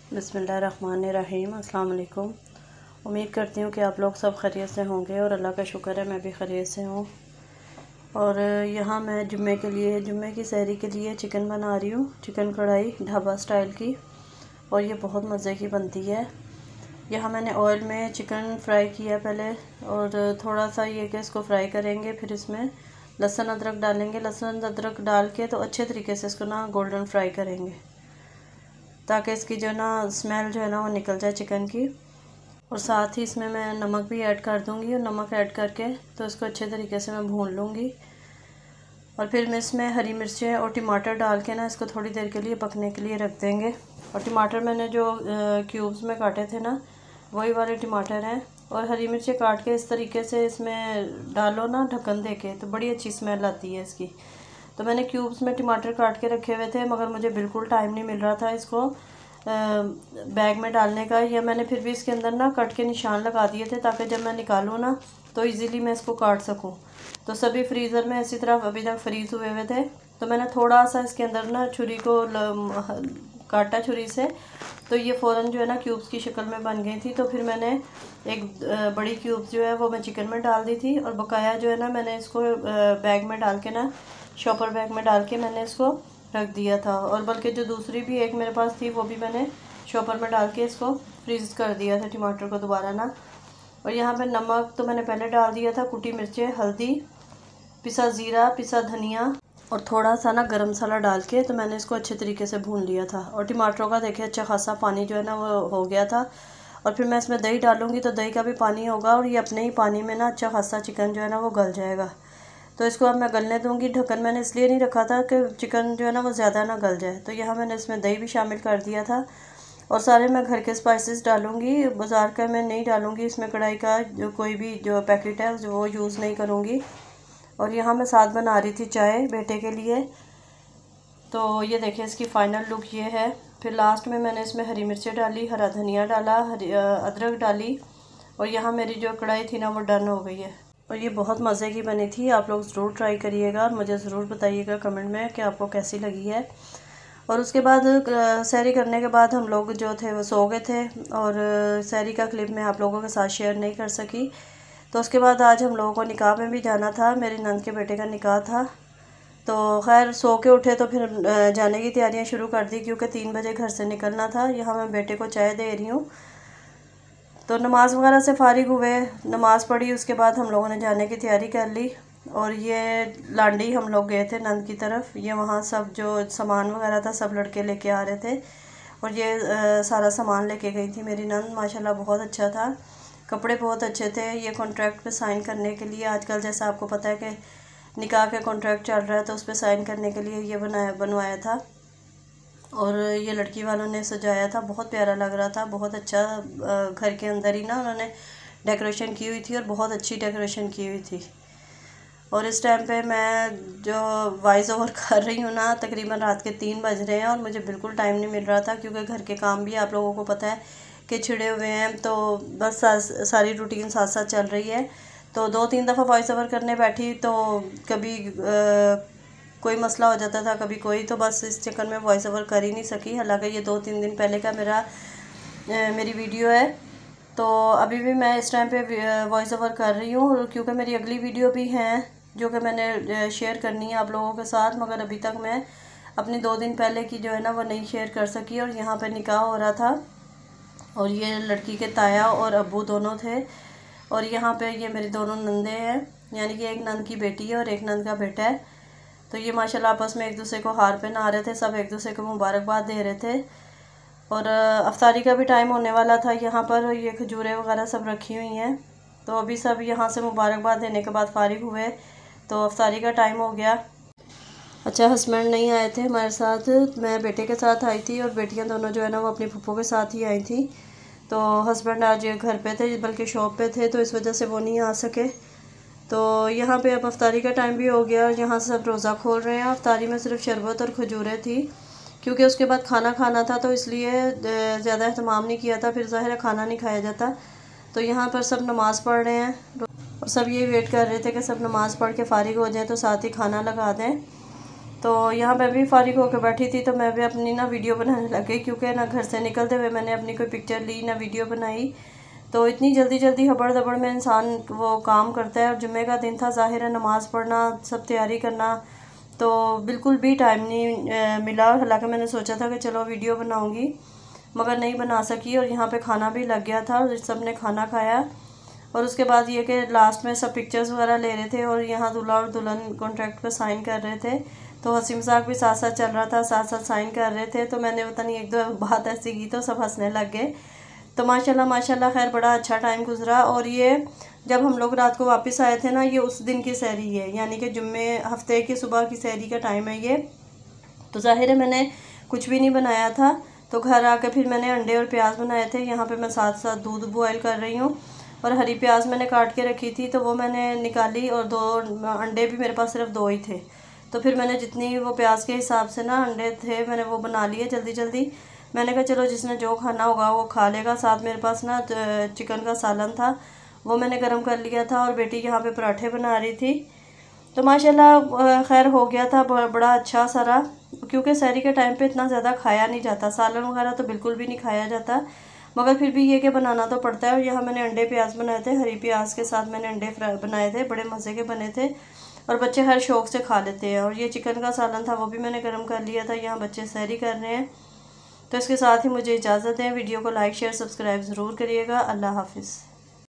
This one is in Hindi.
बिस्मिल्लाहिर्रहमानिर्रहीम। अस्सलाम वालेकुम। उम्मीद करती हूँ कि आप लोग सब खैरियत से होंगे और अल्लाह का शुक्र है मैं भी खैरियत से हूँ। और यहाँ मैं जुम्मे की सहरी के लिए चिकन बना रही हूँ, चिकन कढ़ाई ढाबा स्टाइल की, और ये बहुत मज़े की बनती है। यहाँ मैंने ऑयल में चिकन फ्राई किया पहले, और थोड़ा सा ये कि इसको फ्राई करेंगे, फिर इसमें लहसुन अदरक डालेंगे। लहसुन अदरक डाल के तो अच्छे तरीके से इसको ना गोल्डन फ्राई करेंगे, ताकि इसकी जो ना स्मेल जो है ना वो निकल जाए चिकन की। और साथ ही इसमें मैं नमक भी ऐड कर दूंगी, और नमक ऐड करके तो इसको अच्छे तरीके से मैं भून लूँगी। और फिर मैं इसमें हरी मिर्चें और टमाटर डाल के ना इसको थोड़ी देर के लिए पकने के लिए रख देंगे। और टमाटर मैंने जो क्यूब्स में काटे थे ना, वही वाले टमाटर हैं। और हरी मिर्चें काट के इस तरीके से इसमें डालो ना ढक्कन दे के, तो बड़ी अच्छी स्मेल आती है इसकी। तो मैंने क्यूब्स में टमाटर काट के रखे हुए थे, मगर मुझे बिल्कुल टाइम नहीं मिल रहा था इसको बैग में डालने का, या मैंने फिर भी इसके अंदर ना कट के निशान लगा दिए थे, ताकि जब मैं निकालूँ ना तो इजीली मैं इसको काट सकूँ। तो सभी फ्रीज़र में इसी तरह अभी तक फ्रीज़ हुए थे। तो मैंने थोड़ा सा इसके अंदर ना छुरी को काटा छुरी से, तो ये फ़ौरन जो है ना क्यूब्स की शक्ल में बन गई थी। तो फिर मैंने एक बड़ी क्यूब्स जो है वो मैं चिकन में डाल दी थी, और बकाया जो है ना मैंने इसको बैग में डाल के ना शॉपर बैग में डाल के मैंने इसको रख दिया था। और बल्कि जो दूसरी भी एक मेरे पास थी वो भी मैंने शॉपर में डाल के इसको फ्रीज़ कर दिया था टमाटर को दोबारा ना। और यहाँ पे नमक तो मैंने पहले डाल दिया था, कुटी मिर्चें, हल्दी, पिसा ज़ीरा, पिसा धनिया, और थोड़ा सा ना गरम मसाला डाल के तो मैंने इसको अच्छे तरीके से भून लिया था। और टमाटरों का देखिए अच्छा खासा पानी जो है ना वो हो गया था। और फिर मैं इसमें दही डालूँगी तो दही का भी पानी होगा, और ये अपने ही पानी में ना अच्छा खासा चिकन जो है ना वो गल जाएगा। तो इसको अब मैं गलने दूंगी। ढक्कन मैंने इसलिए नहीं रखा था कि चिकन जो है ना वो ज़्यादा ना गल जाए। तो यहाँ मैंने इसमें दही भी शामिल कर दिया था। और सारे मैं घर के स्पाइसेस डालूंगी, बाज़ार का मैं नहीं डालूंगी। इसमें कढ़ाई का जो कोई भी जो पैकेट है जो वो यूज़ नहीं करूँगी। और यहाँ मैं साथ बना रही थी चाय बेटे के लिए। तो ये देखिए इसकी फ़ाइनल लुक ये है। फिर लास्ट में मैंने इसमें हरी मिर्चें डाली, हरा धनिया डाला, अदरक डाली, और यहाँ मेरी जो कढ़ाई थी ना वो डन हो गई है। और ये बहुत मज़े की बनी थी। आप लोग ज़रूर ट्राई करिएगा और मुझे ज़रूर बताइएगा कमेंट में कि आपको कैसी लगी है। और उसके बाद सहरी करने के बाद हम लोग जो थे वो सो गए थे, और सहरी का क्लिप मैं आप लोगों के साथ शेयर नहीं कर सकी। तो उसके बाद आज हम लोगों को निकाह में भी जाना था, मेरी नंद के बेटे का निकाह था। तो खैर सो के उठे तो फिर जाने की तैयारियाँ शुरू कर दी, क्योंकि 3 बजे घर से निकलना था। यहाँ मैं बेटे को चाय दे रही हूँ। तो नमाज़ वगैरह से फ़ारिग हुए, नमाज़ पढ़ी, उसके बाद हम लोगों ने जाने की तैयारी कर ली। और ये लांडी हम लोग गए थे नंद की तरफ। ये वहाँ सब जो सामान वगैरह था सब लड़के लेके आ रहे थे, और ये सारा सामान लेके गई थी मेरी नंद। माशाल्लाह बहुत अच्छा था, कपड़े बहुत अच्छे थे। ये कॉन्ट्रैक्ट पे साइन करने के लिए, आजकल जैसा आपको पता है कि निकाह के कॉन्ट्रैक्ट चल रहा है, तो उस पर साइन करने के लिए ये बनवाया था। और ये लड़की वालों ने सजाया था, बहुत प्यारा लग रहा था, बहुत अच्छा। घर के अंदर ही ना उन्होंने डेकोरेशन की हुई थी, और बहुत अच्छी डेकोरेशन की हुई थी। और इस टाइम पे मैं जो वॉइस ओवर कर रही हूँ ना, तकरीबन रात के 3 बज रहे हैं, और मुझे बिल्कुल टाइम नहीं मिल रहा था, क्योंकि घर के काम भी आप लोगों को पता है कि छिड़े हुए हैं। तो बस सारी रूटीन साथ साथ चल रही है। तो 2-3 दफ़ा वॉइस ओवर करने बैठी तो कभी कोई मसला हो जाता था, कभी कोई, तो बस इस चक्कर में वॉइस ओवर कर ही नहीं सकी। हालांकि ये 2-3 दिन पहले का मेरी वीडियो है। तो अभी भी मैं इस टाइम पे वॉइस ओवर कर रही हूँ, क्योंकि मेरी अगली वीडियो भी हैं जो कि मैंने शेयर करनी है आप लोगों के साथ, मगर अभी तक मैं अपनी 2 दिन पहले की जो है ना वो नहीं शेयर कर सकी। और यहाँ पर निकाह हो रहा था, और ये लड़की के ताया और अब्बू दोनों थे। और यहाँ पे ये मेरी दोनों नंदे हैं, यानी कि एक नंद की बेटी है और एक नंद का बेटा है। तो ये माशाल्लाह आपस में एक दूसरे को हार पहना रहे थे, सब एक दूसरे को मुबारकबाद दे रहे थे। और अफ्तारी का भी टाइम होने वाला था। यहाँ पर ये खजूरें वगैरह सब रखी हुई हैं। तो अभी सब यहाँ से मुबारकबाद देने के बाद फारिग हुए, तो अफ्तारी का टाइम हो गया। अच्छा, हस्बैंड नहीं आए थे हमारे साथ, मैं बेटे के साथ आई थी, और बेटियाँ दोनों जो है ना वो अपनी फूफो के साथ ही आई थी। तो हस्बैंड आज घर पे थे, बल्कि शॉप पे थे, तो इस वजह से वो नहीं आ सके। तो यहाँ पे अब अफ्तारी का टाइम भी हो गया, और यहाँ सब रोज़ा खोल रहे हैं। अफ्तारी में सिर्फ शरबत और खजूरें थी, क्योंकि उसके बाद खाना खाना था, तो इसलिए ज़्यादा अहतमाम नहीं किया था। फिर ज़ाहिर है खाना नहीं खाया जाता। तो यहाँ पर सब नमाज़ पढ़ रहे हैं, और सब ये वेट कर रहे थे कि सब नमाज़ पढ़ के फ़ारिग हो जाएँ तो साथ ही खाना लगा दें। तो यहाँ मैं भी फारिग होकर बैठी थी, तो मैं भी अपनी ना वीडियो बनाने लग गई, क्योंकि ना घर से निकलते हुए मैंने अपनी कोई पिक्चर ली ना वीडियो बनाई। तो इतनी जल्दी जल्दी हबड़ दबड़ में इंसान वो काम करता है, और जुम्मे का दिन था, ज़ाहिर है नमाज़ पढ़ना, सब तैयारी करना, तो बिल्कुल भी टाइम नहीं मिला। हालांकि मैंने सोचा था कि चलो वीडियो बनाऊंगी, मगर नहीं बना सकी। और यहाँ पे खाना भी लग गया था, सब ने खाना खाया। और उसके बाद ये कि लास्ट में सब पिक्चर्स वगैरह ले रहे थे, और यहाँ दूल्हा और दुल्हन कॉन्ट्रैक्ट पर साइन कर रहे थे, तो हंसी मजाक भी साथ साथ चल रहा था, साथ साथ साइन कर रहे थे। तो मैंने पता नहीं एक दो बात ऐसी की तो सब हंसने लग गए। तो माशाल्लाह माशाल्लाह खैर बड़ा अच्छा टाइम गुजरा। और ये जब हम लोग रात को वापस आए थे ना, ये उस दिन की सहरी है, यानी कि जुम्मे हफ्ते की सुबह की सहरी का टाइम है ये। तो ज़ाहिर है मैंने कुछ भी नहीं बनाया था, तो घर आकर फिर मैंने अंडे और प्याज बनाए थे। यहाँ पे मैं साथ साथ दूध बॉयल कर रही हूँ, और हरी प्याज मैंने काट के रखी थी, तो वो मैंने निकाली, और 2 अंडे भी मेरे पास सिर्फ 2 ही थे। तो फिर मैंने जितनी वो प्याज के हिसाब से ना अंडे थे मैंने वो बना लिए जल्दी जल्दी। मैंने कहा चलो जिसने जो खाना होगा वो खा लेगा। साथ मेरे पास ना चिकन का सालन था, वो मैंने गर्म कर लिया था, और बेटी यहाँ पे पराठे बना रही थी। तो माशाल्लाह खैर हो गया था बड़ा अच्छा सारा, क्योंकि सहरी के टाइम पे इतना ज़्यादा खाया नहीं जाता, सालन वगैरह तो बिल्कुल भी नहीं खाया जाता, मगर फिर भी ये कि बनाना तो पड़ता है। और यहाँ मैंने अंडे प्याज बनाए थे, हरी प्याज के साथ मैंने अंडे फ्राई बनाए थे, बड़े मज़े के बने थे, और बच्चे हर शौक़ से खा लेते हैं। और ये चिकन का सालन था, वो भी मैंने गर्म कर लिया था। यहाँ बच्चे सहरी कर रहे हैं। तो इसके साथ ही मुझे इजाज़त है। वीडियो को लाइक शेयर सब्सक्राइब ज़रूर करिएगा। अल्लाह हाफिज़।